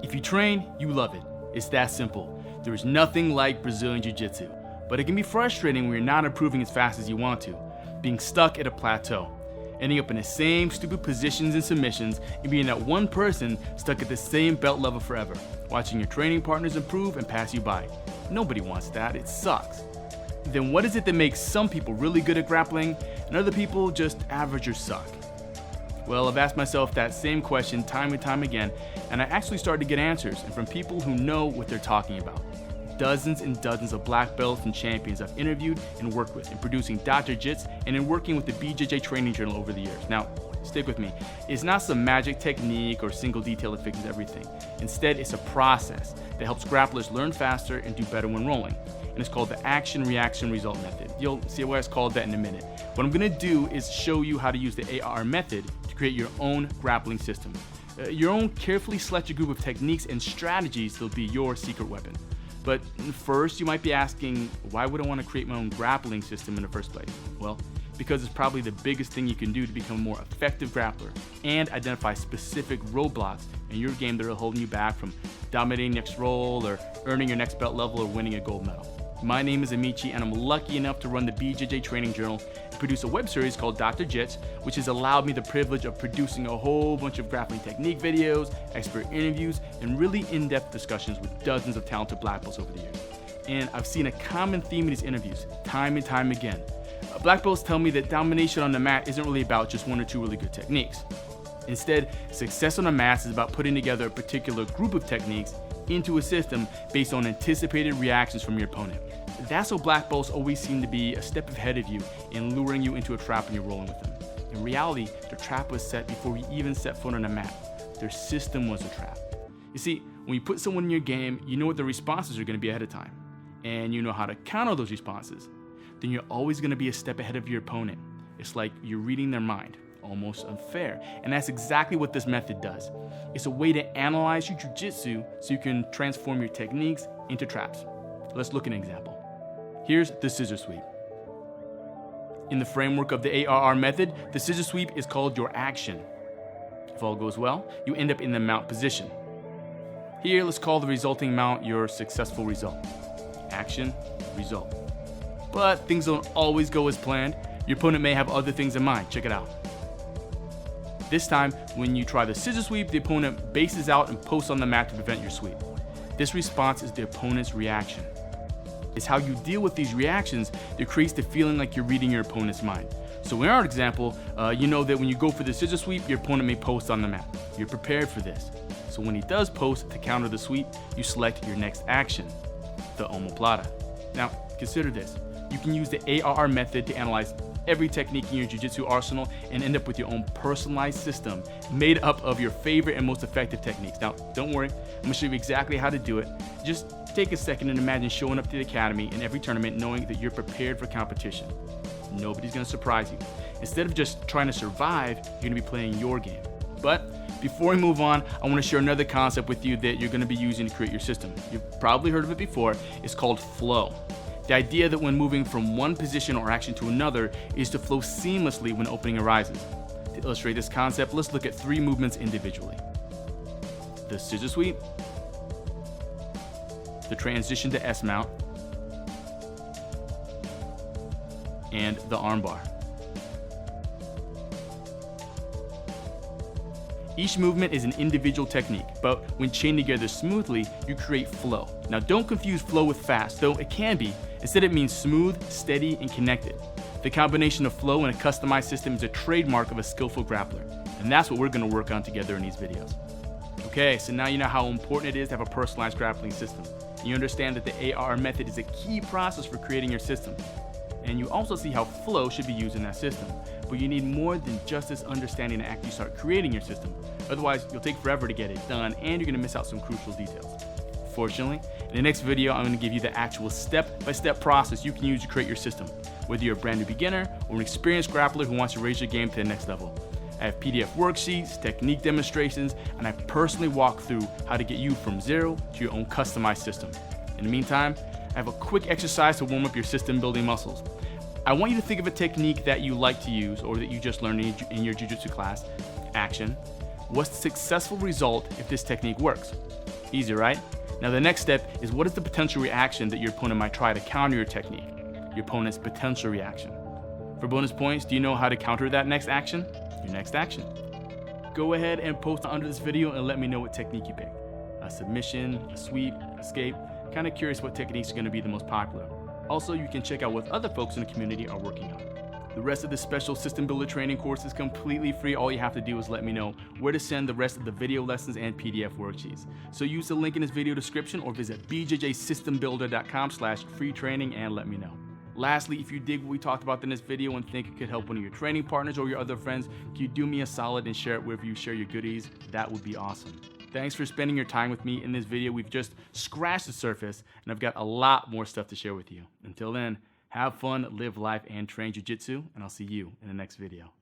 If you train, you love it. It's that simple. There is nothing like Brazilian Jiu-Jitsu, but it can be frustrating when you're not improving as fast as you want to, being stuck at a plateau, ending up in the same stupid positions and submissions, and being that one person stuck at the same belt level forever, watching your training partners improve and pass you by. Nobody wants that. It sucks. Then what is it that makes some people really good at grappling and other people just average or suck? Well, I've asked myself that same question time and time again, and I actually started to get answers, and from people who know what they're talking about. Dozens and dozens of black belts and champions I've interviewed and worked with in producing Dr. Jits and in working with the BJJ training journal over the years. Now, stick with me. It's not some magic technique or single detail that fixes everything. Instead, it's a process that helps grapplers learn faster and do better when rolling. And it's called the action, reaction, result method. You'll see why it's called that in a minute. What I'm gonna do is show you how to use the AR method to create your own grappling system. Your own carefully selected group of techniques and strategies that'll be your secret weapon. But first, you might be asking, why would I want to create my own grappling system in the first place? Well, because it's probably the biggest thing you can do to become a more effective grappler and identify specific roadblocks in your game that are holding you back from dominating next roll or earning your next belt level or winning a gold medal. My name is Amechi, and I'm lucky enough to run the BJJ Training Journal and produce a web series called Dr. Jits, which has allowed me the privilege of producing a whole bunch of grappling technique videos, expert interviews, and really in-depth discussions with dozens of talented black belts over the years. And I've seen a common theme in these interviews, time and time again. Black belts tell me that domination on the mat isn't really about just one or two really good techniques. Instead, success on the mat is about putting together a particular group of techniques into a system based on anticipated reactions from your opponent. That's how black belts always seem to be a step ahead of you in luring you into a trap when you're rolling with them. In reality, the trap was set before we even set foot on the mat. Their system was a trap. You see, when you put someone in your game, you know what the responses are going to be ahead of time, and you know how to counter those responses. Then you're always going to be a step ahead of your opponent. It's like you're reading their mind. Almost unfair. And that's exactly what this method does. It's a way to analyze your jiu-jitsu so you can transform your techniques into traps. Let's look at an example. Here's the scissor sweep. In the framework of the ARR method, the scissor sweep is called your action. If all goes well, you end up in the mount position. Here, let's call the resulting mount your successful result. Action, result. But things don't always go as planned. Your opponent may have other things in mind. Check it out. This time, when you try the scissor sweep, the opponent bases out and posts on the mat to prevent your sweep. This response is the opponent's reaction. It's how you deal with these reactions that creates the feeling like you're reading your opponent's mind. So in our example, you know that when you go for the scissor sweep, your opponent may post on the mat. You're prepared for this. So when he does post to counter the sweep, you select your next action, the omoplata. Now, consider this. You can use the ARR method to analyze every technique in your jiu-jitsu arsenal and end up with your own personalized system made up of your favorite and most effective techniques. Now, don't worry, I'm gonna show you exactly how to do it. Just take a second and imagine showing up to the academy in every tournament knowing that you're prepared for competition. Nobody's gonna surprise you. Instead of just trying to survive, you're gonna be playing your game. But before we move on, I wanna share another concept with you that you're gonna be using to create your system. You've probably heard of it before. It's called flow. The idea that when moving from one position or action to another is to flow seamlessly when opening arises. To illustrate this concept, let's look at three movements individually. The scissor sweep, the transition to S mount, and the armbar. Each movement is an individual technique, but when chained together smoothly, you create flow. Now don't confuse flow with fast, though it can be. Instead, it means smooth, steady, and connected. The combination of flow and a customized system is a trademark of a skillful grappler, and that's what we're gonna work on together in these videos. Okay, so now you know how important it is to have a personalized grappling system. You understand that the AR method is a key process for creating your system. And you also see how flow should be used in that system. But you need more than just this understanding to actually start creating your system. Otherwise, you'll take forever to get it done and you're gonna miss out some crucial details. Fortunately, in the next video, I'm gonna give you the actual step-by-step process you can use to create your system, whether you're a brand new beginner or an experienced grappler who wants to raise your game to the next level. I have PDF worksheets, technique demonstrations, and I personally walk through how to get you from zero to your own customized system. In the meantime, I have a quick exercise to warm up your system building muscles. I want you to think of a technique that you like to use or that you just learned in your jiu-jitsu class, action. what's the successful result if this technique works? Easy, right? Now the next step is what is the potential reaction that your opponent might try to counter your technique? Your opponent's potential reaction. For bonus points, do you know how to counter that next action? Your next action. Go ahead and post under this video and let me know what technique you picked. A submission, a sweep, escape. Kind of curious what techniques are going to be the most popular. Also, you can check out what other folks in the community are working on. The rest of this special System Builder training course is completely free. All you have to do is let me know where to send the rest of the video lessons and PDF worksheets. So use the link in this video description or visit bjjsystembuilder.com/free training and let me know. Lastly, if you dig what we talked about in this video and think it could help one of your training partners or your other friends, can you do me a solid and share it wherever you share your goodies? That would be awesome. Thanks for spending your time with me in this video. We've just scratched the surface and I've got a lot more stuff to share with you. Until then, have fun, live life, and train jiu-jitsu, and I'll see you in the next video.